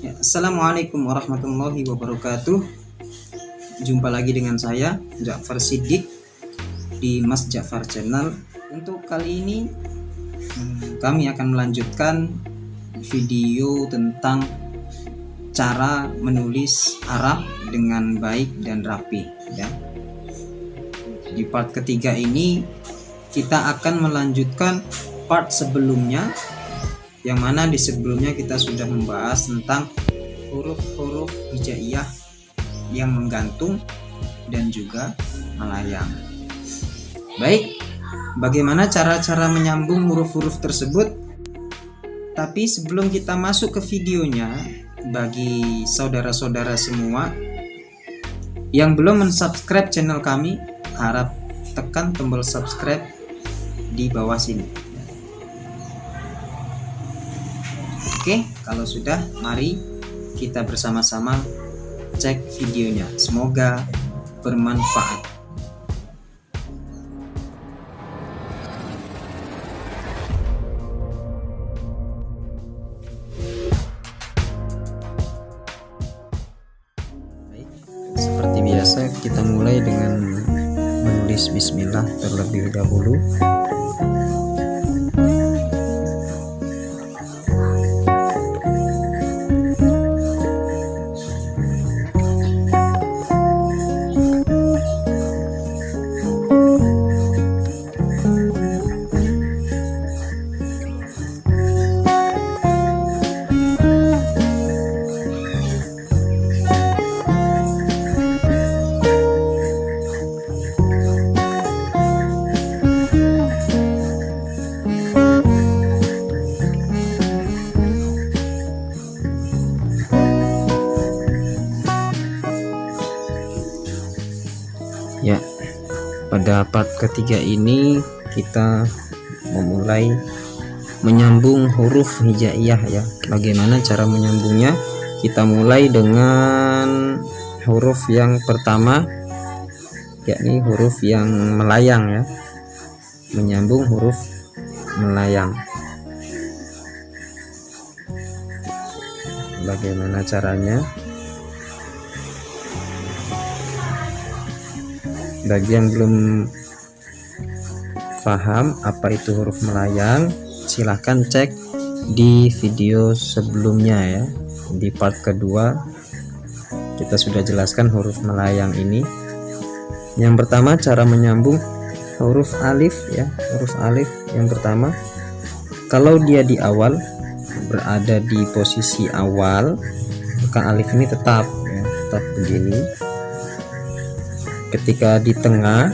Assalamualaikum warahmatullahi wabarakatuh. Jumpa lagi dengan saya Ja'far Siddiq di Mas Ja'far Channel. Untuk kali ini kami akan melanjutkan video tentang cara menulis Arab dengan baik dan rapi ya. Di part ketiga ini kita akan melanjutkan part sebelumnya, yang mana di sebelumnya kita sudah membahas tentang huruf-huruf hijaiyah yang menggantung dan juga melayang. Baik, bagaimana cara-cara menyambung huruf-huruf tersebut? Tapi sebelum kita masuk ke videonya, bagi saudara-saudara semua yang belum mensubscribe channel kami, harap tekan tombol subscribe di bawah sini. Oke, kalau sudah, mari kita bersama-sama cek videonya. Semoga bermanfaat. Baik, seperti biasa kita mulai dengan menulis bismillah terlebih dahulu. Ya, pada part ketiga ini kita memulai menyambung huruf hijaiyah ya. Bagaimana cara menyambungnya? Kita mulai dengan huruf yang pertama, yakni huruf yang melayang ya. Menyambung huruf melayang. Bagaimana caranya? Bagi yang belum paham apa itu huruf melayang, silahkan cek di video sebelumnya ya. Di part kedua kita sudah jelaskan huruf melayang ini. Yang pertama, cara menyambung huruf alif ya. Huruf alif yang pertama, kalau dia di awal, berada di posisi awal, maka alif ini tetap ya, tetap begini. Ketika di tengah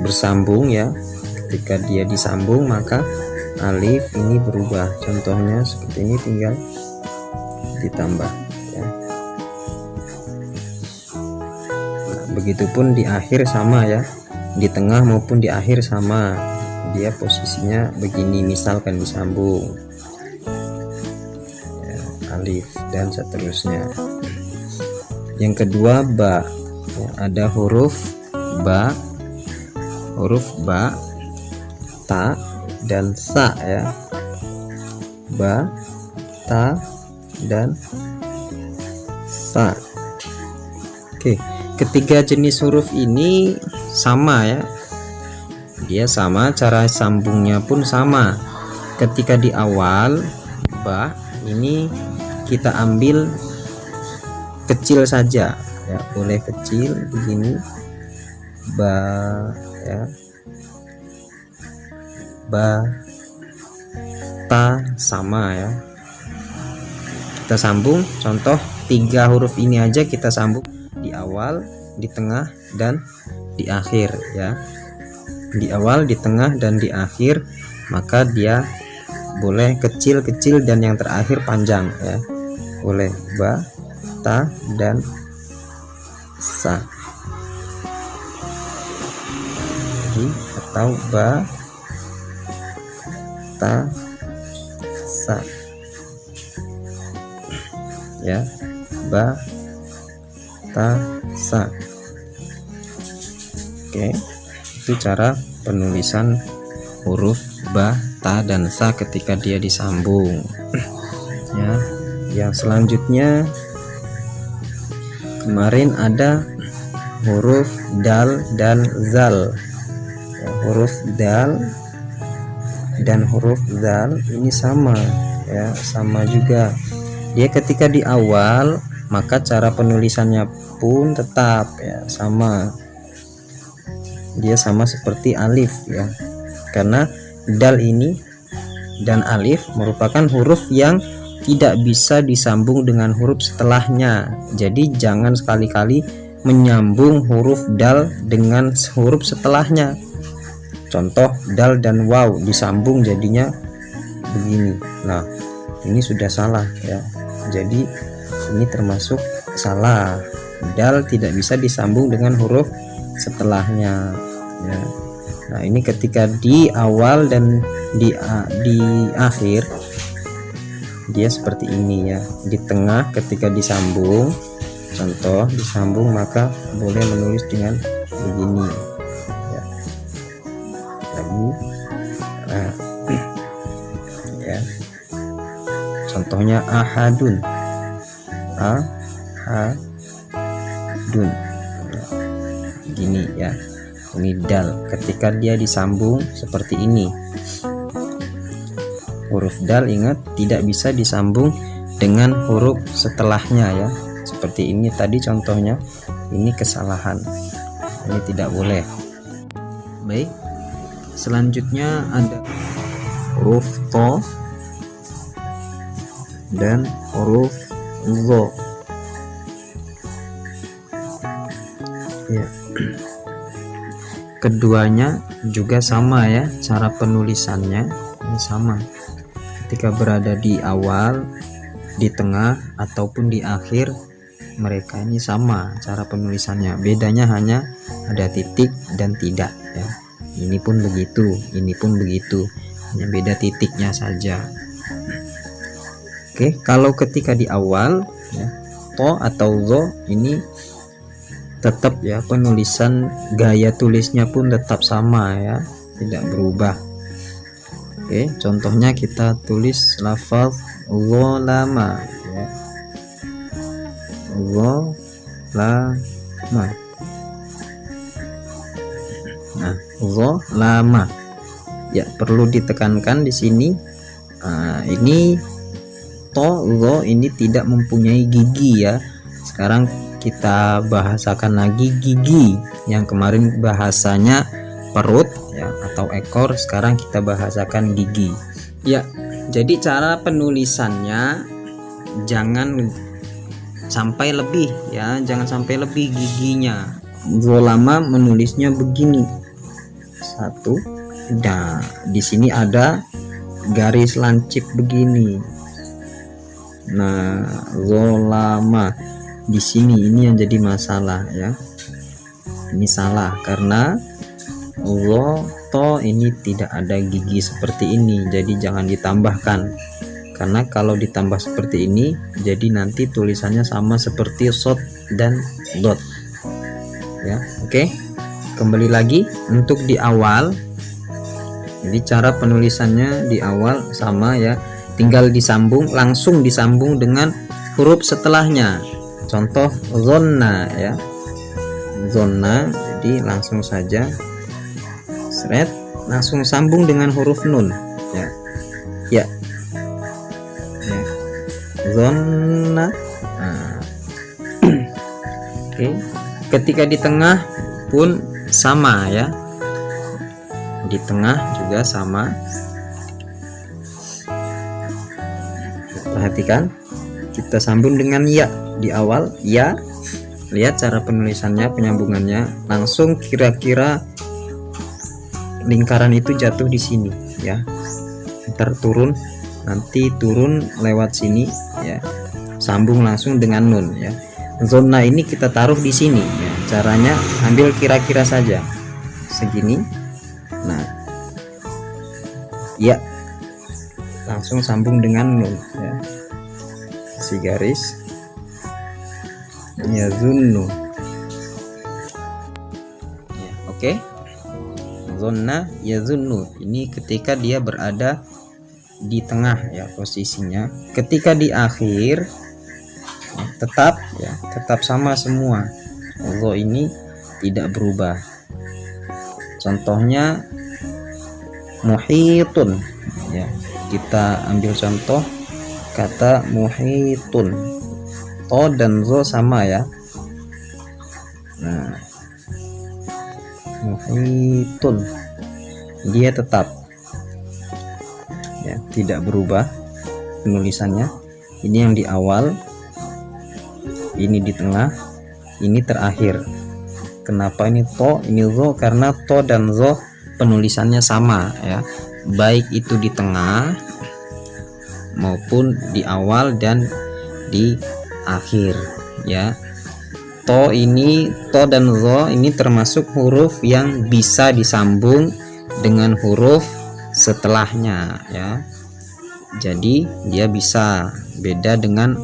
bersambung ya, ketika dia disambung maka alif ini berubah. Contohnya seperti ini, tinggal ditambah ya. Nah, begitupun di akhir sama ya, di tengah maupun di akhir sama, dia posisinya begini, misalkan disambung ya, alif dan seterusnya. Yang kedua, ba ya, ada huruf ba, ta dan sa ya. Ba, ta dan sa. Oke, ketiga jenis huruf ini sama ya, dia sama, cara sambungnya pun sama. Ketika di awal ba ini kita ambil kecil saja ya, boleh kecil begini, ba ya, ba, ta sama ya. Kita sambung, contoh tiga huruf ini aja kita sambung di awal, di tengah dan di akhir ya. Di awal, di tengah dan di akhir, maka dia boleh kecil-kecil dan yang terakhir panjang ya. Boleh ba, ta dan sa. Jadi, atau ba, ta, sa ya, ba, ta, sa. Oke, itu cara penulisan huruf ba, ta dan sa ketika dia disambung. ya. Yang selanjutnya kemarin ada huruf dal dan zal ya, huruf dal dan huruf zal ini sama ya, sama juga dia ketika di awal, maka cara penulisannya pun tetap ya sama, dia sama seperti alif ya, karena dal ini dan alif merupakan huruf yang tidak bisa disambung dengan huruf setelahnya. Jadi jangan sekali-kali menyambung huruf dal dengan huruf setelahnya. Contoh dal dan waw disambung jadinya begini. Nah, ini sudah salah ya. Jadi ini termasuk salah. Dal tidak bisa disambung dengan huruf setelahnya ya. Nah, ini ketika di awal dan di akhir dia seperti ini ya. Di tengah ketika disambung, contoh disambung, maka boleh menulis dengan begini ya. Lagi nah, ya. Contohnya ahadun, ahadun gini ya. Ini dal ketika dia disambung seperti ini. Huruf dal ingat tidak bisa disambung dengan huruf setelahnya ya, seperti ini tadi contohnya. Ini kesalahan, ini tidak boleh. Baik, selanjutnya ada huruf to dan huruf zo ya. Keduanya juga sama ya, cara penulisannya ini sama. Ketika berada di awal, di tengah ataupun di akhir, mereka ini sama cara penulisannya. Bedanya hanya ada titik dan tidak ya. Ini pun begitu, ini pun begitu, hanya beda titiknya saja. Oke, kalau ketika di awal ya, to atau zo ini tetap ya, penulisan gaya tulisnya pun tetap sama ya, tidak berubah. Oke, contohnya kita tulis lafaz zolama ya. Zolama. Nah, zolama. Ya, perlu ditekankan di sini. Ini to, zo ini tidak mempunyai gigi ya. Sekarang kita bahasakan lagi gigi. Yang kemarin bahasanya perut ya atau ekor, sekarang kita bahasakan gigi ya. Jadi cara penulisannya jangan sampai lebih ya, jangan sampai lebih giginya. Zolama menulisnya begini satu. Nah, di sini ada garis lancip begini. Nah, zolama di sini ini yang jadi masalah ya. Ini salah karena to ini tidak ada gigi seperti ini, jadi jangan ditambahkan. Karena kalau ditambah seperti ini, jadi nanti tulisannya sama seperti shot dan dot. Ya, oke. Kembali lagi untuk di awal. Jadi cara penulisannya di awal sama ya, tinggal disambung, langsung disambung dengan huruf setelahnya. Contoh zonna ya. Zonna, jadi langsung saja seret, langsung sambung dengan huruf nun ya. Ya. Ya. Zonna. Nah. Oke. Ketika di tengah pun sama ya. Di tengah juga sama. Perhatikan, kita sambung dengan ya di awal ya. Lihat cara penulisannya, penyambungannya langsung kira-kira lingkaran itu jatuh di sini ya. Ntar turun, nanti turun lewat sini ya. Sambung langsung dengan nun ya. Zona ini kita taruh di sini ya. Caranya ambil kira-kira saja segini. Nah, ya langsung sambung dengan nun ya. Si garis ya zunnu ya, oke. Zonna yazunnu ini ketika dia berada di tengah ya posisinya. Ketika di akhir tetap sama semua. Allah ini tidak berubah. Contohnya muhitun ya. Kita ambil contoh kata muhitun. To dan zo sama ya. Nah, muhitun dia tetap ya, tidak berubah penulisannya. Ini yang di awal, ini di tengah, ini terakhir. Kenapa ini to, ini zo? Karena to dan zo penulisannya sama ya, baik itu di tengah maupun di awal dan di akhir ya. To dan zo ini termasuk huruf yang bisa disambung dengan huruf setelahnya ya. Jadi dia bisa beda dengan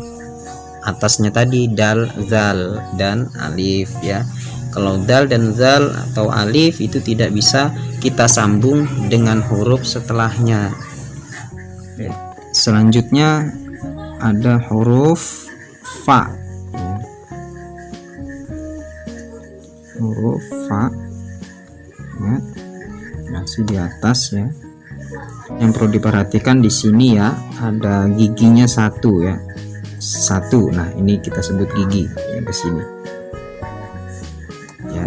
atasnya tadi dal, zal dan alif ya. Kalau dal dan zal atau alif itu tidak bisa kita sambung dengan huruf setelahnya. Selanjutnya ada huruf fa. Huruf fa ya, masih di atas ya. Yang perlu diperhatikan di sini ya, ada giginya satu ya, satu. Nah ini kita sebut gigi ya, ke sini ya.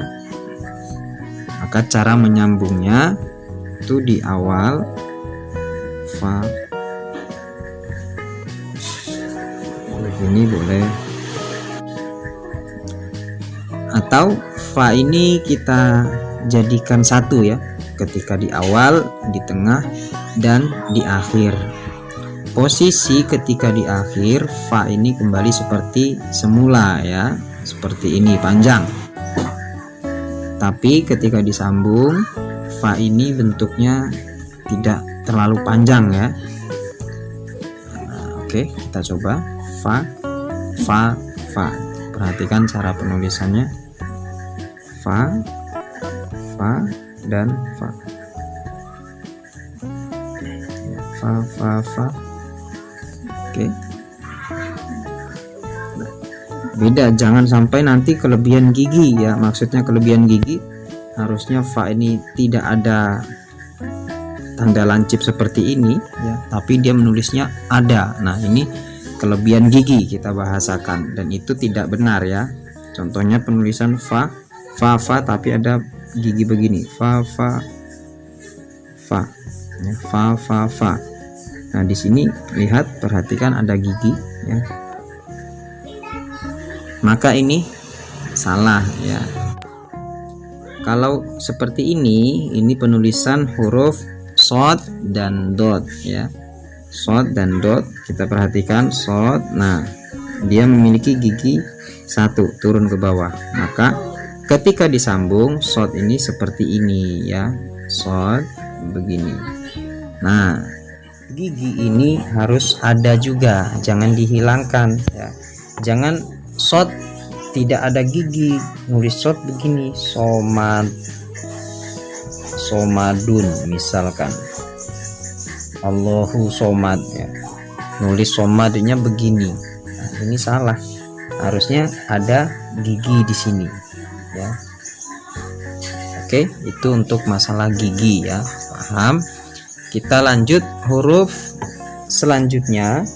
Maka cara menyambungnya itu di awal fa, ini boleh, atau fa ini kita jadikan satu ya, ketika di awal, di tengah dan di akhir. Posisi ketika di akhir fa ini kembali seperti semula ya, seperti ini panjang. Tapi ketika disambung fa ini bentuknya tidak terlalu panjang ya. Nah, oke, kita coba fa, fa, fa. Perhatikan cara penulisannya. Fa, fa dan fa. Fa, fa, fa. Oke. Beda, jangan sampai nanti kelebihan gigi ya. Maksudnya kelebihan gigi, harusnya fa ini tidak ada tanda lancip seperti ini ya, tapi dia menulisnya ada. Nah, ini kelebihan gigi kita bahasakan dan itu tidak benar ya. Contohnya penulisan fa, fa, fa tapi ada gigi begini, fa, fa, fa ya, fa, fa, fa. Nah di sini lihat, perhatikan ada gigi ya, maka ini salah ya. Kalau seperti ini penulisan huruf shod dan dot ya, shod dan dot. Kita perhatikan shod, nah dia memiliki gigi satu turun ke bawah, maka ketika disambung shod ini seperti ini ya, shod begini. Nah gigi ini harus ada juga, jangan dihilangkan ya. Jangan shod tidak ada gigi, nulis shod begini, somad, somadun misalkan, Allahu somad ya, nulis somadnya begini. Nah, ini salah, harusnya ada gigi di sini ya. Oke, itu untuk masalah gigi ya, paham? Kita lanjut huruf selanjutnya.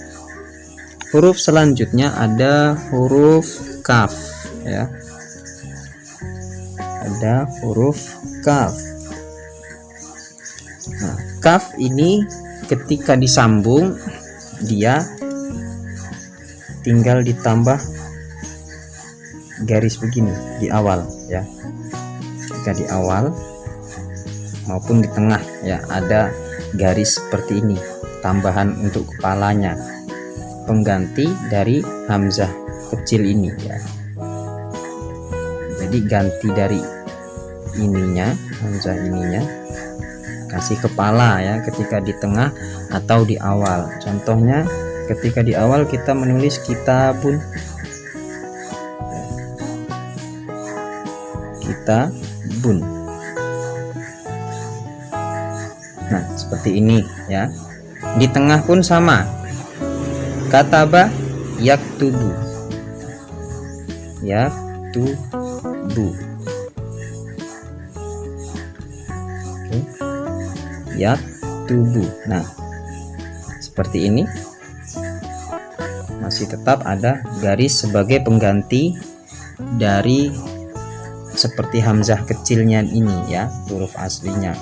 Huruf selanjutnya ada huruf kaf ya. Ada huruf kaf. Nah, kaf ini ketika disambung dia tinggal ditambah garis begini di awal ya. Jika di awal maupun di tengah ya, ada garis seperti ini, tambahan untuk kepalanya, pengganti dari hamzah kecil ini ya. Jadi ganti dari ininya, hamzah ininya, kasih kepala ya ketika di tengah atau di awal. Contohnya ketika di awal kita menulis kitabun, kitabun. Nah seperti ini ya. Di tengah pun sama. Kataba yaktubu. Yaktubu. Oke. Yaktubu. Nah, seperti ini. Masih tetap ada garis sebagai pengganti dari seperti hamzah kecilnya ini ya, huruf aslinya.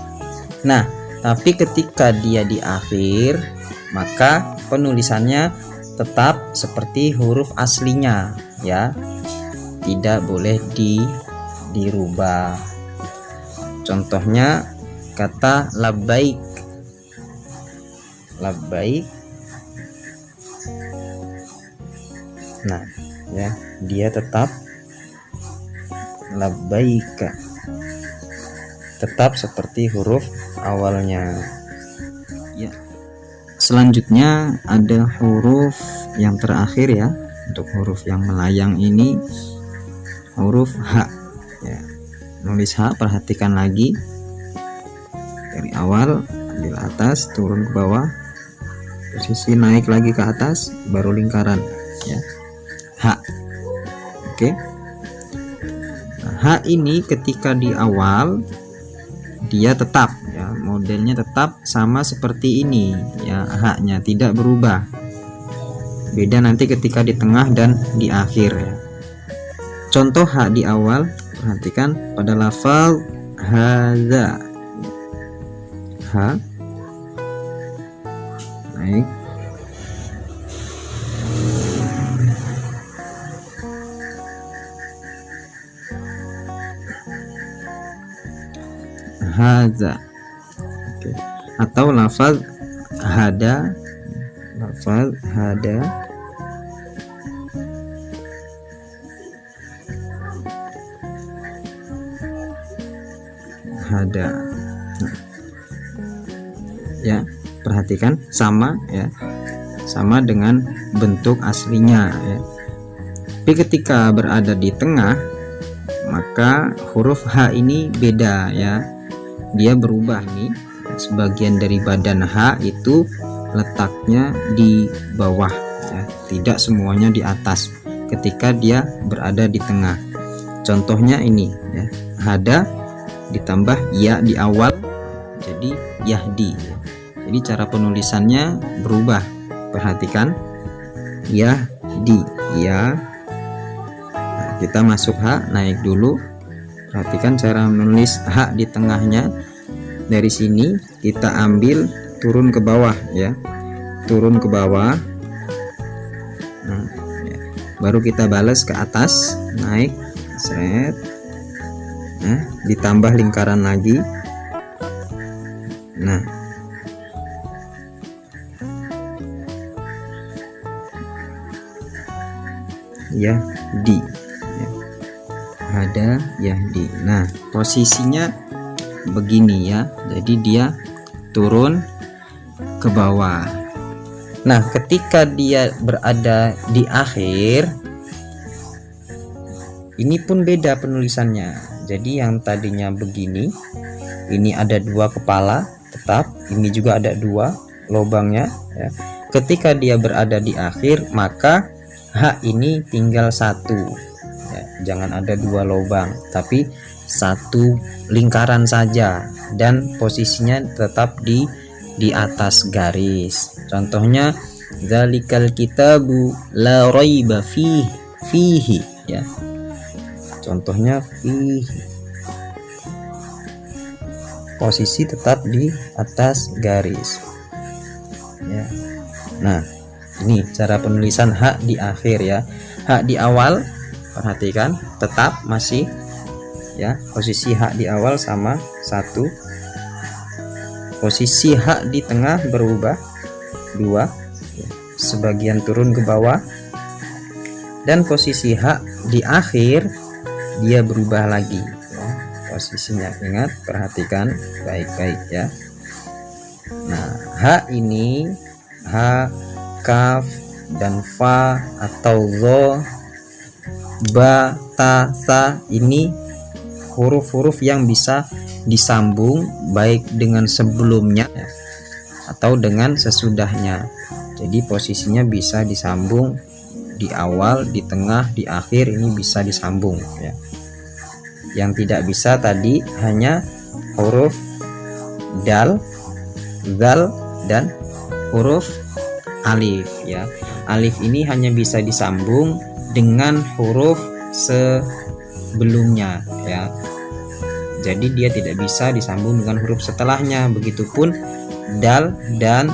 Nah, tapi ketika dia di akhir, maka penulisannya tetap seperti huruf aslinya ya, tidak boleh dirubah. Contohnya kata labbaik. Nah ya, dia tetap labbaika, tetap seperti huruf awalnya ya. Selanjutnya ada huruf yang terakhir ya. Untuk huruf yang melayang ini huruf H ya. Nulis H, perhatikan lagi dari awal, ambil atas, turun ke bawah, posisi naik lagi ke atas, baru lingkaran ya. H. Oke. Nah, H ini ketika di awal dia tetap ya, modelnya tetap sama seperti ini ya, H-nya tidak berubah. Beda nanti ketika di tengah dan di akhir ya. Contoh H di awal, perhatikan pada lafal hadza. H naik, hadza. Oke. Atau lafaz hada, lafaz hada, hada. Nah, ya, perhatikan sama ya, sama dengan bentuk aslinya ya. Tapi ketika berada di tengah, maka huruf H ini beda ya, dia berubah nih. Sebagian dari badan H itu letaknya di bawah ya, tidak semuanya di atas ketika dia berada di tengah. Contohnya ini ya, hada ditambah ya di awal jadi yahdi ya. Jadi cara penulisannya berubah, perhatikan yahdi ya. Nah, kita masuk H, naik dulu, perhatikan cara menulis H di tengahnya. Dari sini kita ambil turun ke bawah ya, turun ke bawah. Nah, ya. Baru kita balas ke atas, naik, seret. Nah, ditambah lingkaran lagi. Nah, yahdi ya. Ada yahdi. Nah, posisinya begini ya, jadi dia turun ke bawah. Nah, ketika dia berada di akhir, ini pun beda penulisannya. Jadi yang tadinya begini, ini ada dua kepala tetap, ini juga ada dua lubangnya ya. Ketika dia berada di akhir, maka H ini tinggal satu ya, jangan ada dua lubang, tapi satu lingkaran saja, dan posisinya tetap di atas garis. Contohnya dzalikal kitabu la raiba fihi ya. Contohnya fihi, posisi tetap di atas garis ya. Nah, ini cara penulisan H di akhir ya. H di awal, perhatikan tetap masih ya, posisi H di awal sama satu, posisi H di tengah berubah dua ya, sebagian turun ke bawah, dan posisi H di akhir dia berubah lagi ya, posisinya. Ingat, perhatikan baik-baik ya. Nah, H ini H, kaf, dan fa atau zo, ba, ta, sa, ini huruf-huruf yang bisa disambung baik dengan sebelumnya ya. atau dengan sesudahnya. Jadi posisinya bisa disambung di awal, di tengah, di akhir, ini bisa disambung ya. Yang tidak bisa tadi hanya huruf dal, zal, dan huruf alif ya. Alif ini hanya bisa disambung dengan huruf sebelumnya ya. Jadi dia tidak bisa disambung dengan huruf setelahnya. Begitupun dal dan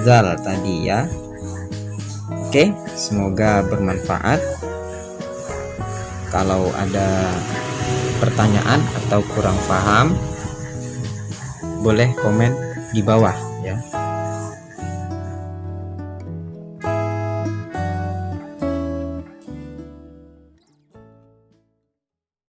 zal tadi ya. Oke, semoga bermanfaat. Kalau ada pertanyaan atau kurang paham, boleh komen di bawah.